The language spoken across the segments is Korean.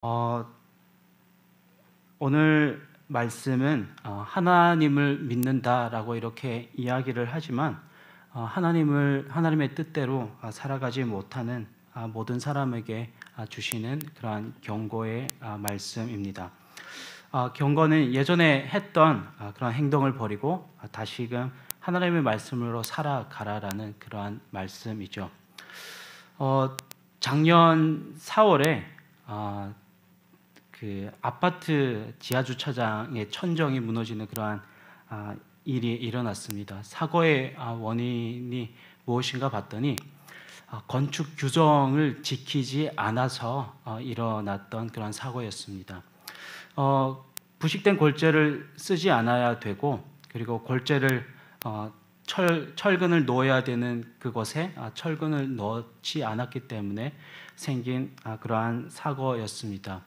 어, 오늘 말씀은 하나님을 믿는다라고 이렇게 이야기를 하지만 하나님의 뜻대로 살아가지 못하는 모든 사람에게 주시는 그러한 경고의 말씀입니다. 경고는 예전에 했던 그런 행동을 버리고 다시금 하나님의 말씀으로 살아가라라는 그러한 말씀이죠. 작년 4월에 그 아파트 지하 주차장의 천정이 무너지는 그러한 일이 일어났습니다. 사고의 원인이 무엇인가 봤더니 건축 규정을 지키지 않아서 일어났던 그런 사고였습니다. 부식된 골재를 쓰지 않아야 되고, 그리고 골재를 철근을 넣어야 되는 그곳에 철근을 넣지 않았기 때문에 생긴 그러한 사고였습니다.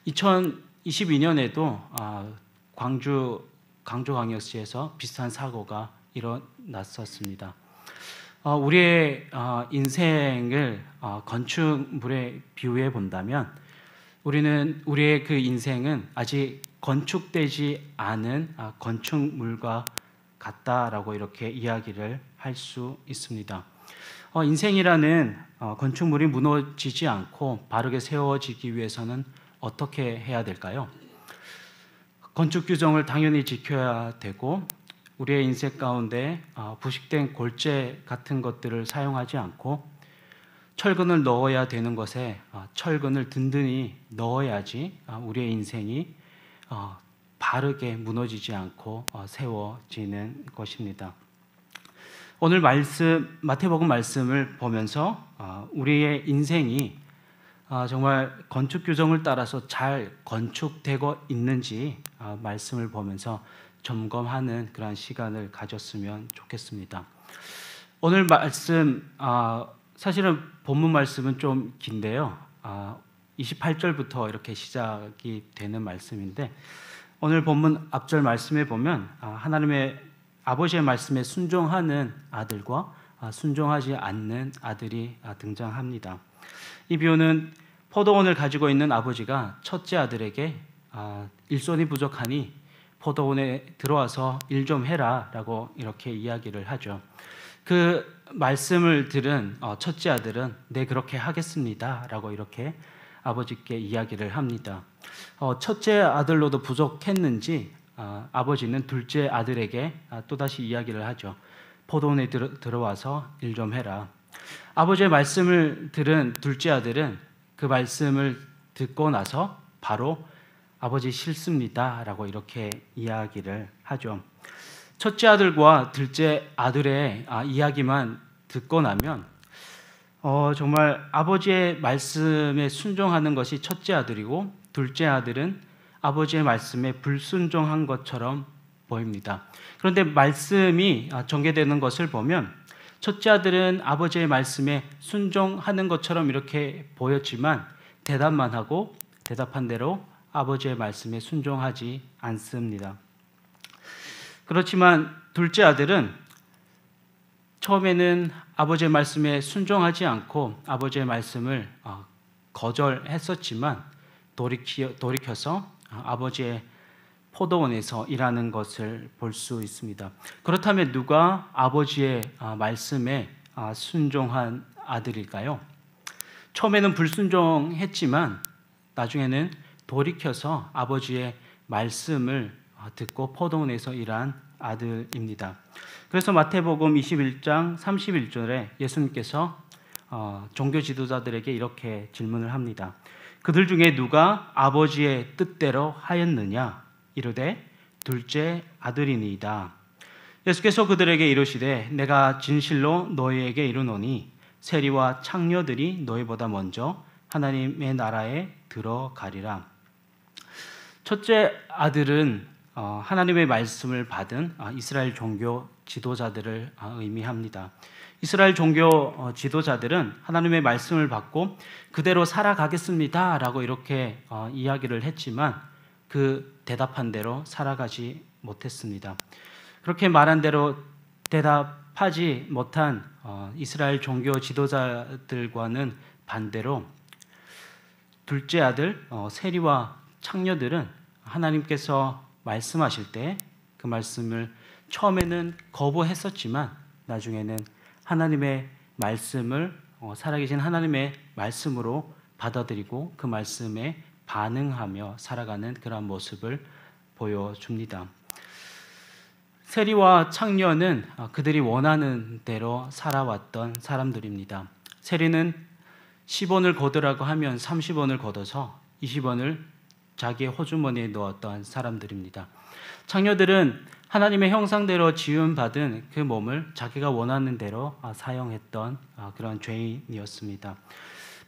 2022년에도 강주광역시에서 비슷한 사고가 일어났었습니다. 우리의 인생을 건축물에 비유해 본다면 우리의 그 인생은 아직 건축되지 않은 건축물과 같다라고 이렇게 이야기를 할 수 있습니다. 인생이라는 건축물이 무너지지 않고 바르게 세워지기 위해서는 어떻게 해야 될까요? 건축 규정을 당연히 지켜야 되고, 우리의 인생 가운데 부식된 골재 같은 것들을 사용하지 않고 철근을 넣어야 되는 것에 철근을 든든히 넣어야지 우리의 인생이 바르게 무너지지 않고 세워지는 것입니다. 오늘 마태복음 말씀을 보면서 우리의 인생이 정말 건축 규정을 따라서 잘 건축되고 있는지 말씀을 보면서 점검하는 그런 시간을 가졌으면 좋겠습니다. 오늘 말씀, 사실은 본문 말씀은 좀 긴데요. 28절부터 이렇게 시작이 되는 말씀인데, 오늘 본문 앞절 말씀에 보면 하나님의 아버지의 말씀에 순종하는 아들과 순종하지 않는 아들이 등장합니다. 이 비유는 포도원을 가지고 있는 아버지가 첫째 아들에게 일손이 부족하니 포도원에 들어와서 일 좀 해라 라고 이렇게 이야기를 하죠. 그 말씀을 들은 첫째 아들은 네, 그렇게 하겠습니다 라고 이렇게 아버지께 이야기를 합니다. 첫째 아들로도 부족했는지 아버지는 둘째 아들에게 또다시 이야기를 하죠. 포도원에 들어와서 일 좀 해라. 아버지의 말씀을 들은 둘째 아들은 그 말씀을 듣고 나서 바로 아버지 싫습니다 라고 이렇게 이야기를 하죠. 첫째 아들과 둘째 아들의 이야기만 듣고 나면 정말 아버지의 말씀에 순종하는 것이 첫째 아들이고, 둘째 아들은 아버지의 말씀에 불순종한 것처럼 보입니다. 그런데 말씀이 전개되는 것을 보면 첫째 아들은 아버지의 말씀에 순종하는 것처럼 이렇게 보였지만 대답만 하고 대답한 대로 아버지의 말씀에 순종하지 않습니다. 그렇지만 둘째 아들은 처음에는 아버지의 말씀에 순종하지 않고 아버지의 말씀을 거절했었지만 돌이켜서 아버지의 포도원에서 일하는 것을 볼 수 있습니다. 그렇다면 누가 아버지의 말씀에 순종한 아들일까요? 처음에는 불순종했지만 나중에는 돌이켜서 아버지의 말씀을 듣고 포도원에서 일한 아들입니다. 그래서 마태복음 21장 31절에 예수님께서 종교 지도자들에게 이렇게 질문을 합니다. 그들 중에 누가 아버지의 뜻대로 하였느냐? 이르되 둘째 아들이니이다. 예수께서 그들에게 이르시되 내가 진실로 너희에게 이르노니 세리와 창녀들이 너희보다 먼저 하나님의 나라에 들어가리라. 첫째 아들은 하나님의 말씀을 받은 이스라엘 종교 지도자들을 의미합니다. 이스라엘 종교 지도자들은 하나님의 말씀을 받고 그대로 살아가겠습니다 라고 이렇게 이야기를 했지만 그 대답한 대로 살아가지 못했습니다. 그렇게 말한 대로 대답하지 못한 이스라엘 종교 지도자들과는 반대로 둘째 아들 세리와 창녀들은 하나님께서 말씀하실 때 그 말씀을 처음에는 거부했었지만 나중에는 하나님의 말씀을 살아계신 하나님의 말씀으로 받아들이고 그 말씀에 반응하며 살아가는 그런 모습을 보여줍니다. 세리와 창녀는 그들이 원하는 대로 살아왔던 사람들입니다. 세리는 10원을 거두라고 하면 30원을 걷어서 20원을 자기의 호주머니에 넣었던 사람들입니다. 창녀들은 하나님의 형상대로 지음받은 그 몸을 자기가 원하는 대로 사용했던 그런 죄인이었습니다.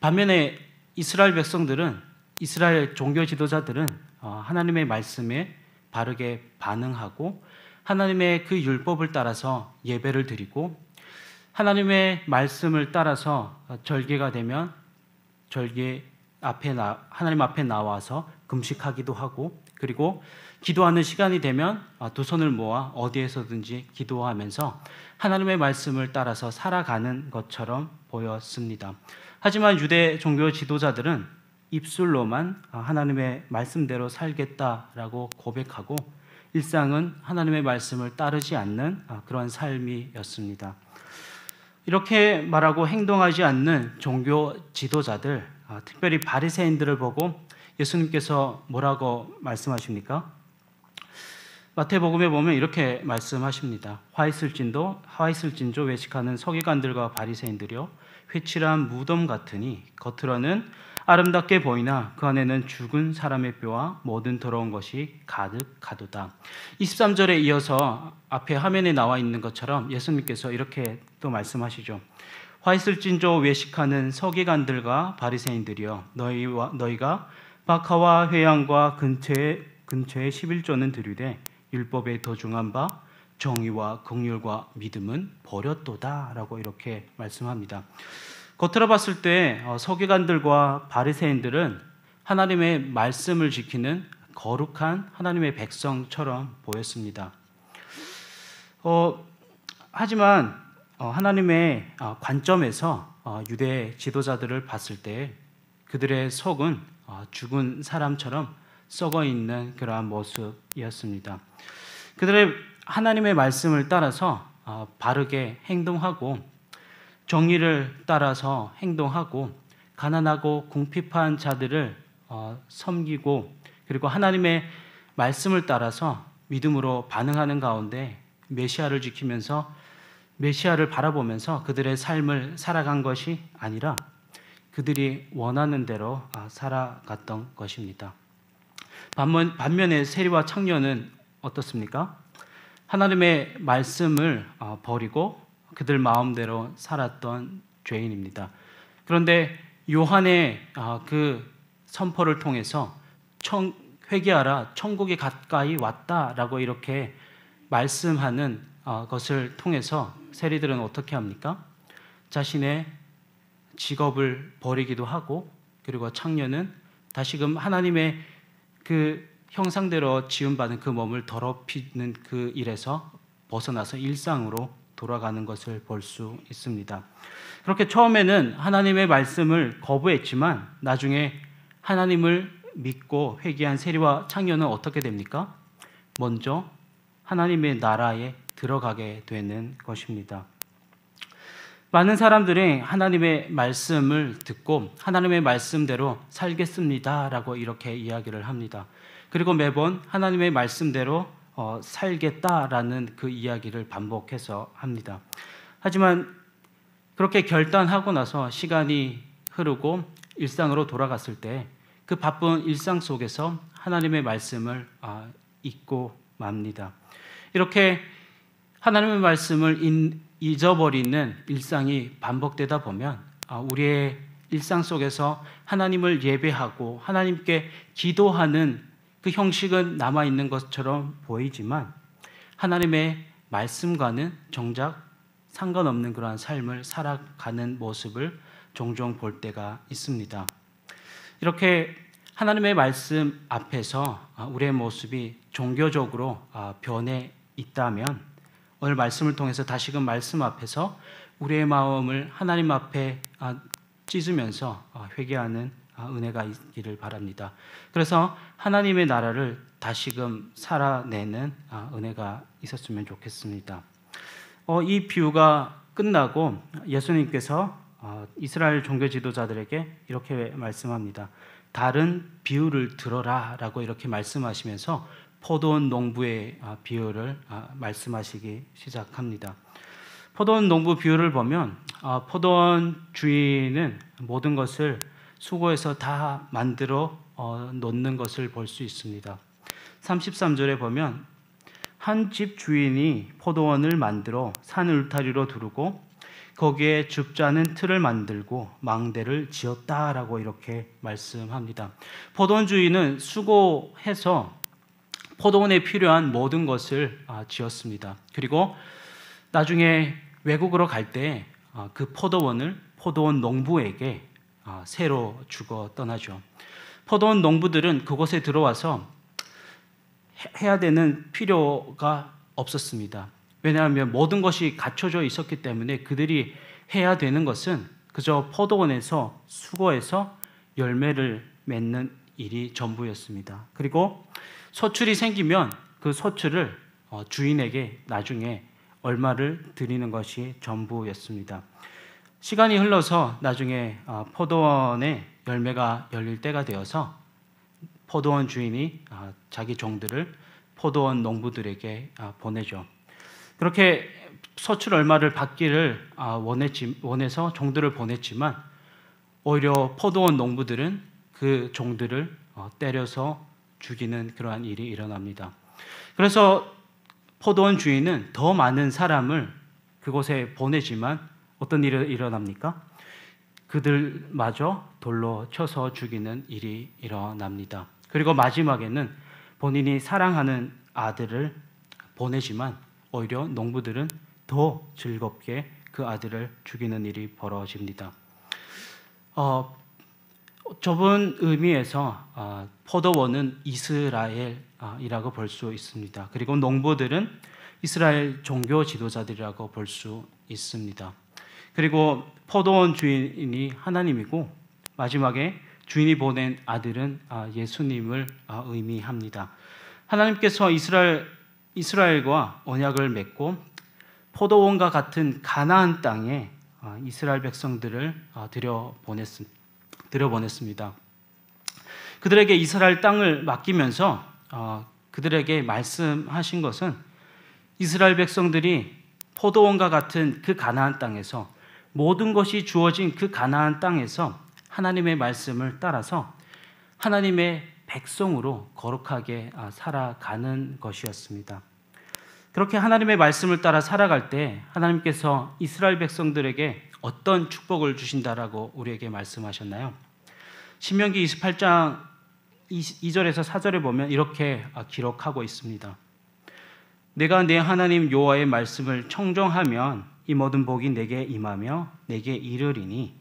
반면에 이스라엘 백성들은, 이스라엘 종교 지도자들은 하나님의 말씀에 바르게 반응하고 하나님의 그 율법을 따라서 예배를 드리고 하나님의 말씀을 따라서 절기가 되면 절기 앞에 하나님 앞에 나와서 금식하기도 하고, 그리고 기도하는 시간이 되면 두 손을 모아 어디에서든지 기도하면서 하나님의 말씀을 따라서 살아가는 것처럼 보였습니다. 하지만 유대 종교 지도자들은 입술로만 하나님의 말씀대로 살겠다라고 고백하고 일상은 하나님의 말씀을 따르지 않는 그런 삶이었습니다. 이렇게 말하고 행동하지 않는 종교 지도자들, 특별히 바리새인들을 보고 예수님께서 뭐라고 말씀하십니까? 마태복음에 보면 이렇게 말씀하십니다. 화 있을 진조 외식하는 서기관들과 바리새인들이여, 회칠한 무덤 같으니 겉으로는 아름답게 보이나 그 안에는 죽은 사람의 뼈와 모든 더러운 것이 가득하도다. 23절에 이어서 앞에 화면에 나와 있는 것처럼 예수님께서 이렇게 또 말씀하시죠. 화 있을 진조 외식하는 서기관들과 바리새인들이여, 너희가 박하와 회양과 근처에 11조는 드리되 율법에 도중한 바 정의와 긍휼과 믿음은 버렸도다 라고 이렇게 말씀합니다. 겉으로 봤을 때 서기관들과 바리새인들은 하나님의 말씀을 지키는 거룩한 하나님의 백성처럼 보였습니다. 하지만 하나님의 관점에서 유대 지도자들을 봤을 때 그들의 속은 죽은 사람처럼 썩어 있는 그러한 모습이었습니다. 그들의 하나님의 말씀을 따라서 바르게 행동하고 정의를 따라서 행동하고 가난하고 궁핍한 자들을 섬기고, 그리고 하나님의 말씀을 따라서 믿음으로 반응하는 가운데 메시아를 지키면서 메시아를 바라보면서 그들의 삶을 살아간 것이 아니라 그들이 원하는 대로 살아갔던 것입니다. 반면에 세리와 창녀는 어떻습니까? 하나님의 말씀을 버리고 그들 마음대로 살았던 죄인입니다. 그런데 요한의 그 선포를 통해서 회개하라, 천국이 가까이 왔다라고 이렇게 말씀하는 것을 통해서 세리들은 어떻게 합니까? 자신의 직업을 버리기도 하고, 그리고 창녀는 다시금 하나님의 그 형상대로 지음받은 그 몸을 더럽히는 그 일에서 벗어나서 일상으로 돌아가는 것을 볼 수 있습니다. 그렇게 처음에는 하나님의 말씀을 거부했지만 나중에 하나님을 믿고 회개한 세리와 창녀는 어떻게 됩니까? 먼저 하나님의 나라에 들어가게 되는 것입니다. 많은 사람들이 하나님의 말씀을 듣고 하나님의 말씀대로 살겠습니다라고 이렇게 이야기를 합니다. 그리고 매번 하나님의 말씀대로 살겠다라는 그 이야기를 반복해서 합니다. 하지만 그렇게 결단하고 나서 시간이 흐르고 일상으로 돌아갔을 때 그 바쁜 일상 속에서 하나님의 말씀을 잊고 맙니다. 이렇게 하나님의 말씀을 잊어버리는 일상이 반복되다 보면 우리의 일상 속에서 하나님을 예배하고 하나님께 기도하는 그 형식은 남아있는 것처럼 보이지만 하나님의 말씀과는 정작 상관없는 그러한 삶을 살아가는 모습을 종종 볼 때가 있습니다. 이렇게 하나님의 말씀 앞에서 우리의 모습이 종교적으로 변해 있다면 오늘 말씀을 통해서 다시금 말씀 앞에서 우리의 마음을 하나님 앞에 찢으면서 회개하는 은혜가 있기를 바랍니다. 그래서 하나님의 나라를 다시금 살아내는 은혜가 있었으면 좋겠습니다. 이 비유가 끝나고 예수님께서 이스라엘 종교 지도자들에게 이렇게 말씀합니다. 다른 비유를 들어라 라고 이렇게 말씀하시면서 포도원 농부의 비유를 말씀하시기 시작합니다. 포도원 농부 비유를 보면 포도원 주인은 모든 것을 수고해서 다 만들어 놓는 것을 볼 수 있습니다. 33절에 보면 한 집 주인이 포도원을 만들어 산 울타리로 두르고 거기에 줍자는 틀을 만들고 망대를 지었다라고 이렇게 말씀합니다. 포도원 주인은 수고해서 포도원에 필요한 모든 것을 지었습니다. 그리고 나중에 외국으로 갈 때 그 포도원을 포도원 농부에게 새로 주고 떠나죠. 포도원 농부들은 그곳에 들어와서 해야 되는 필요가 없었습니다. 왜냐하면 모든 것이 갖춰져 있었기 때문에 그들이 해야 되는 것은 그저 포도원에서 수고해서 열매를 맺는 일이 전부였습니다. 그리고 소출이 생기면 그 소출을 주인에게 나중에 얼마를 드리는 것이 전부였습니다. 시간이 흘러서 나중에 포도원에 열매가 열릴 때가 되어서 포도원 주인이 자기 종들을 포도원 농부들에게 보내죠. 그렇게 소출 얼마를 받기를 원해서 종들을 보냈지만 오히려 포도원 농부들은 그 종들을 때려서 죽이는 그러한 일이 일어납니다. 그래서 포도원 주인은 더 많은 사람을 그곳에 보내지만 어떤 일이 일어납니까? 그들마저 돌로 쳐서 죽이는 일이 일어납니다. 그리고 마지막에는 본인이 사랑하는 아들을 보내지만 오히려 농부들은 더 즐겁게 그 아들을 죽이는 일이 벌어집니다. 좁은 의미에서 포도원은 이스라엘이라고 볼 수 있습니다. 그리고 농부들은 이스라엘 종교 지도자들이라고 볼 수 있습니다. 그리고 포도원 주인이 하나님이고 마지막에 주인이 보낸 아들은 예수님을 의미합니다. 하나님께서 이스라엘과 언약을 맺고 포도원과 같은 가나안 땅에 이스라엘 백성들을 들여보냈습니다. 그들에게 이스라엘 땅을 맡기면서 그들에게 말씀하신 것은 이스라엘 백성들이 포도원과 같은 그 가나안 땅에서 모든 것이 주어진 그 가나안 땅에서 하나님의 말씀을 따라서 하나님의 백성으로 거룩하게 살아가는 것이었습니다. 그렇게 하나님의 말씀을 따라 살아갈 때 하나님께서 이스라엘 백성들에게 어떤 축복을 주신다라고 우리에게 말씀하셨나요? 신명기 28장 2절에서 4절에 보면 이렇게 기록하고 있습니다. 내가 내 하나님 여호와의 말씀을 청종하면 이 모든 복이 내게 임하며 내게 이르리니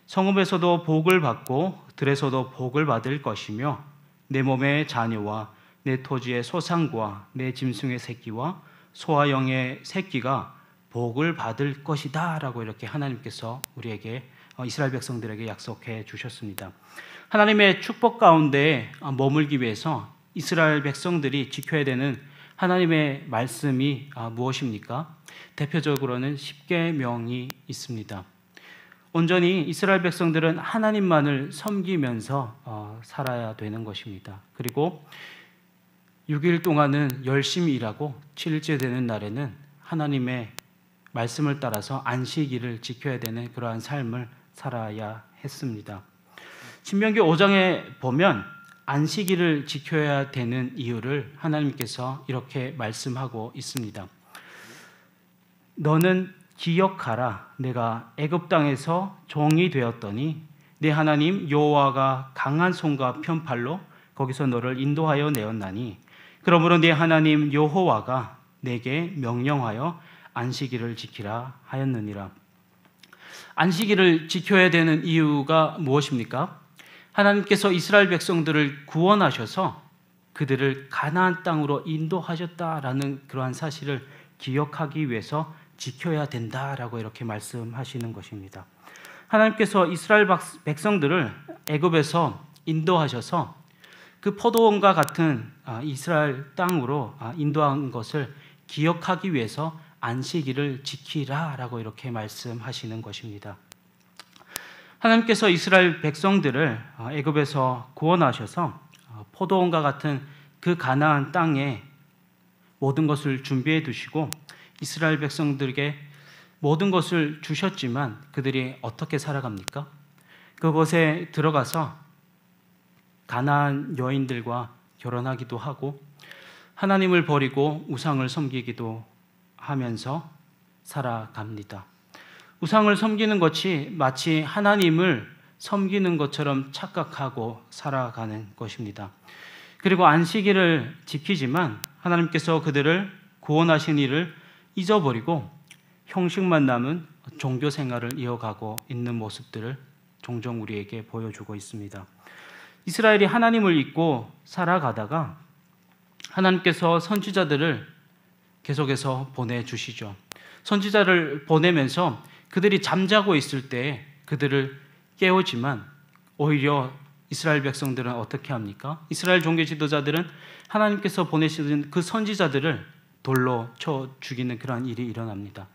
성읍에서도 복을 받고 들에서도 복을 받을 것이며 내 몸의 자녀와 내 토지의 소상과 내 짐승의 새끼와 소와 영의 새끼가 복을 받을 것이다 라고 이렇게 하나님께서 우리에게 이스라엘 백성들에게 약속해 주셨습니다. 하나님의 축복 가운데 머물기 위해서 이스라엘 백성들이 지켜야 되는 하나님의 말씀이 무엇입니까? 대표적으로는 10계명이 있습니다. 온전히 이스라엘 백성들은 하나님만을 섬기면서 살아야 되는 것입니다. 그리고 6일 동안은 열심히 일하고 7일째 되는 날에는 하나님의 말씀을 따라서 안식일을 지켜야 되는 그러한 삶을 살아야 했습니다. 신명기 5장에 보면 안식일을 지켜야 되는 이유를 하나님께서 이렇게 말씀하고 있습니다. 너는 기억하라. 내가 애굽 땅에서 종이 되었더니 내 하나님 여호와가 강한 손과 편팔로 거기서 너를 인도하여 내었나니 그러므로 내 하나님 여호와가 내게 명령하여 안식일을 지키라 하였느니라. 안식일을 지켜야 되는 이유가 무엇입니까? 하나님께서 이스라엘 백성들을 구원하셔서 그들을 가나안 땅으로 인도하셨다라는 그러한 사실을 기억하기 위해서 지켜야 된다라고 이렇게 말씀하시는 것입니다. 하나님께서 이스라엘 백성들을 애굽에서 인도하셔서 그 포도원과 같은 이스라엘 땅으로 인도한 것을 기억하기 위해서 안식일을 지키라라고 이렇게 말씀하시는 것입니다. 하나님께서 이스라엘 백성들을 애굽에서 구원하셔서 포도원과 같은 그 가나안 땅에 모든 것을 준비해 두시고 이스라엘 백성들에게 모든 것을 주셨지만 그들이 어떻게 살아갑니까? 그곳에 들어가서 가나안 여인들과 결혼하기도 하고 하나님을 버리고 우상을 섬기기도 하면서 살아갑니다. 우상을 섬기는 것이 마치 하나님을 섬기는 것처럼 착각하고 살아가는 것입니다. 그리고 안식일을 지키지만 하나님께서 그들을 구원하신 일을 잊어버리고 형식만 남은 종교 생활을 이어가고 있는 모습들을 종종 우리에게 보여주고 있습니다. 이스라엘이 하나님을 잊고 살아가다가 하나님께서 선지자들을 계속해서 보내주시죠. 선지자를 보내면서 그들이 잠자고 있을 때 그들을 깨우지만 오히려 이스라엘 백성들은 어떻게 합니까? 이스라엘 종교 지도자들은 하나님께서 보내시는 그 선지자들을 돌로 쳐 죽이는 그러한 일이 일어납니다.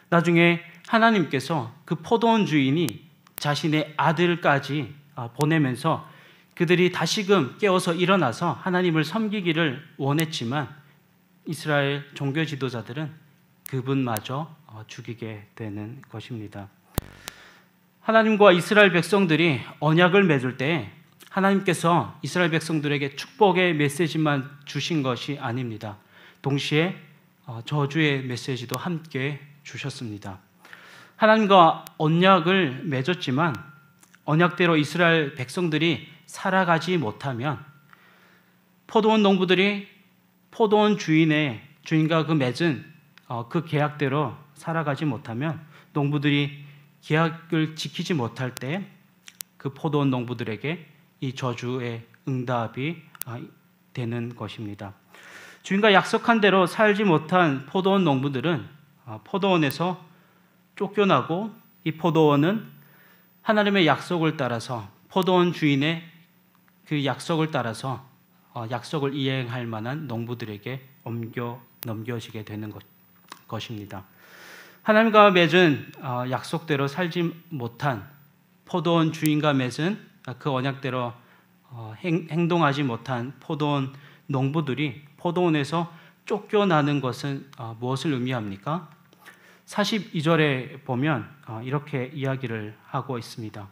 나중에 하나님께서 그 포도원 주인이 자신의 아들까지 보내면서 그들이 다시금 깨어서 일어나서 하나님을 섬기기를 원했지만 이스라엘 종교 지도자들은 그분마저 죽이게 되는 것입니다. 하나님과 이스라엘 백성들이 언약을 맺을 때 하나님께서 이스라엘 백성들에게 축복의 메시지만 주신 것이 아닙니다. 동시에 저주의 메시지도 함께 주셨습니다. 하나님과 언약을 맺었지만 언약대로 이스라엘 백성들이 살아가지 못하면 포도원 농부들이 포도원 주인과 그 맺은 그 계약대로 살아가지 못하면 농부들이 계약을 지키지 못할 때 그 포도원 농부들에게 이 저주의 응답이 되는 것입니다. 주인과 약속한 대로 살지 못한 포도원 농부들은 포도원에서 쫓겨나고 이 포도원은 하나님의 약속을 따라서 포도원 주인의 그 약속을 따라서 약속을 이행할 만한 농부들에게 넘겨지게 되는 것입니다. 하나님과 맺은 약속대로 살지 못한 포도원 주인과 맺은 그 언약대로 행동하지 못한 포도원 농부들이 포도원에서 쫓겨나는 것은 무엇을 의미합니까? 42절에 보면 이렇게 이야기를 하고 있습니다.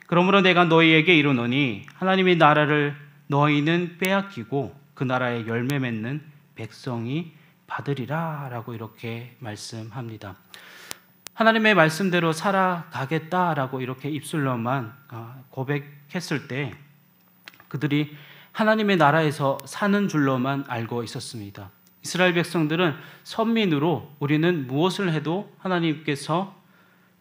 그러므로 내가 너희에게 이르노니 하나님의 나라를 너희는 빼앗기고 그 나라에 열매 맺는 백성이 받으리라 라고 이렇게 말씀합니다. 하나님의 말씀대로 살아가겠다라고 이렇게 입술로만 고백했을 때 그들이 하나님의 나라에서 사는 줄로만 알고 있었습니다. 이스라엘 백성들은 선민으로 우리는 무엇을 해도 하나님께서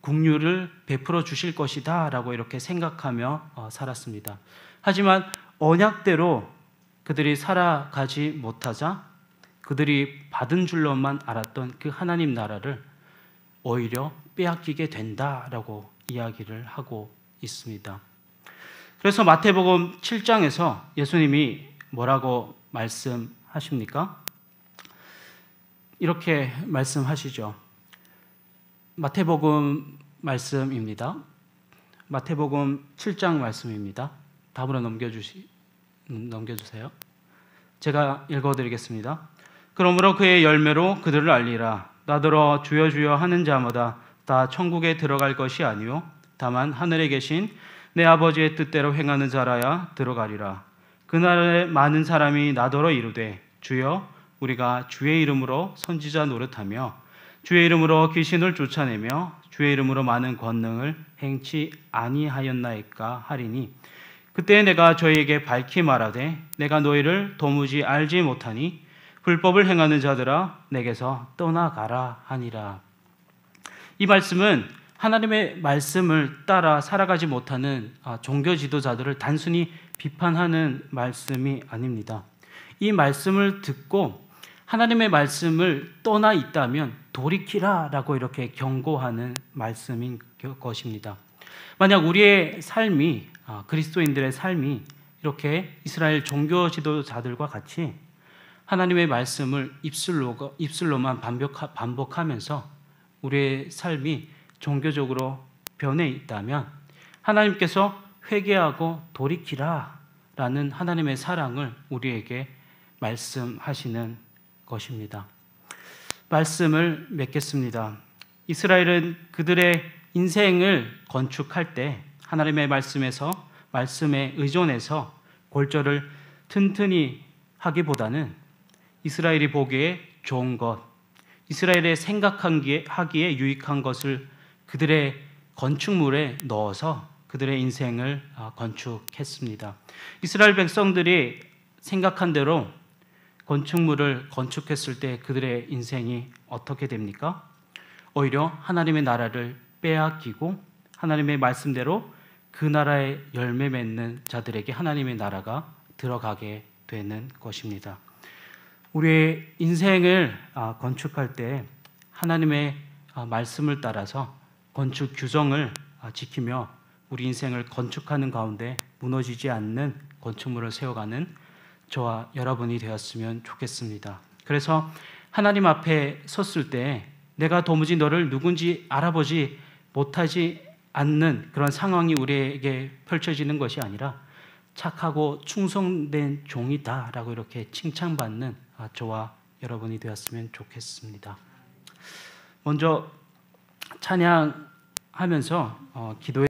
긍휼을 베풀어 주실 것이다 라고 이렇게 생각하며 살았습니다. 하지만 언약대로 그들이 살아가지 못하자 그들이 받은 줄로만 알았던 그 하나님 나라를 오히려 빼앗기게 된다라고 이야기를 하고 있습니다. 그래서 마태복음 7장에서 예수님이 뭐라고 말씀하십니까? 이렇게 말씀하시죠. 마태복음 말씀입니다. 마태복음 7장 말씀입니다. 다음으로 넘겨주세요. 제가 읽어드리겠습니다. 그러므로 그의 열매로 그들을 알리라. 나더러 주여 주여 하는 자마다 다 천국에 들어갈 것이 아니요 다만 하늘에 계신 내 아버지의 뜻대로 행하는 자라야 들어가리라. 그날에 많은 사람이 나더러 이르되 주여 우리가 주의 이름으로 선지자 노릇하며 주의 이름으로 귀신을 쫓아내며 주의 이름으로 많은 권능을 행치 아니하였나이까 하리니 그때 내가 저희에게 밝히 말하되 내가 너희를 도무지 알지 못하니 불법을 행하는 자들아 내게서 떠나가라 하니라. 이 말씀은 하나님의 말씀을 따라 살아가지 못하는 종교 지도자들을 단순히 비판하는 말씀이 아닙니다. 이 말씀을 듣고 하나님의 말씀을 떠나 있다면 돌이키라라고 이렇게 경고하는 말씀인 것입니다. 만약 우리의 삶이 그리스도인들의 삶이 이렇게 이스라엘 종교 지도자들과 같이 하나님의 말씀을 입술로만 반복하면서 우리의 삶이 종교적으로 변해 있다면 하나님께서 회개하고 돌이키라 라는 하나님의 사랑을 우리에게 말씀하시는 것입니다. 말씀을 맺겠습니다. 이스라엘은 그들의 인생을 건축할 때 하나님의 말씀에 의존해서 골절을 튼튼히 하기보다는 이스라엘이 보기에 좋은 것, 이스라엘의 생각하기에 유익한 것을 그들의 건축물에 넣어서 그들의 인생을 건축했습니다. 이스라엘 백성들이 생각한 대로 건축물을 건축했을 때 그들의 인생이 어떻게 됩니까? 오히려 하나님의 나라를 빼앗기고 하나님의 말씀대로 그 나라의 열매 맺는 자들에게 하나님의 나라가 들어가게 되는 것입니다. 우리의 인생을 건축할 때 하나님의 말씀을 따라서 건축 규정을 지키며 우리 인생을 건축하는 가운데 무너지지 않는 건축물을 세워가는 저와 여러분이 되었으면 좋겠습니다. 그래서 하나님 앞에 섰을 때 내가 도무지 너를 누군지 알아보지 못하지 않는 그런 상황이 우리에게 펼쳐지는 것이 아니라 착하고 충성된 종이다라고 이렇게 칭찬받는 저와 여러분이 되었으면 좋겠습니다. 먼저 찬양하면서 기도해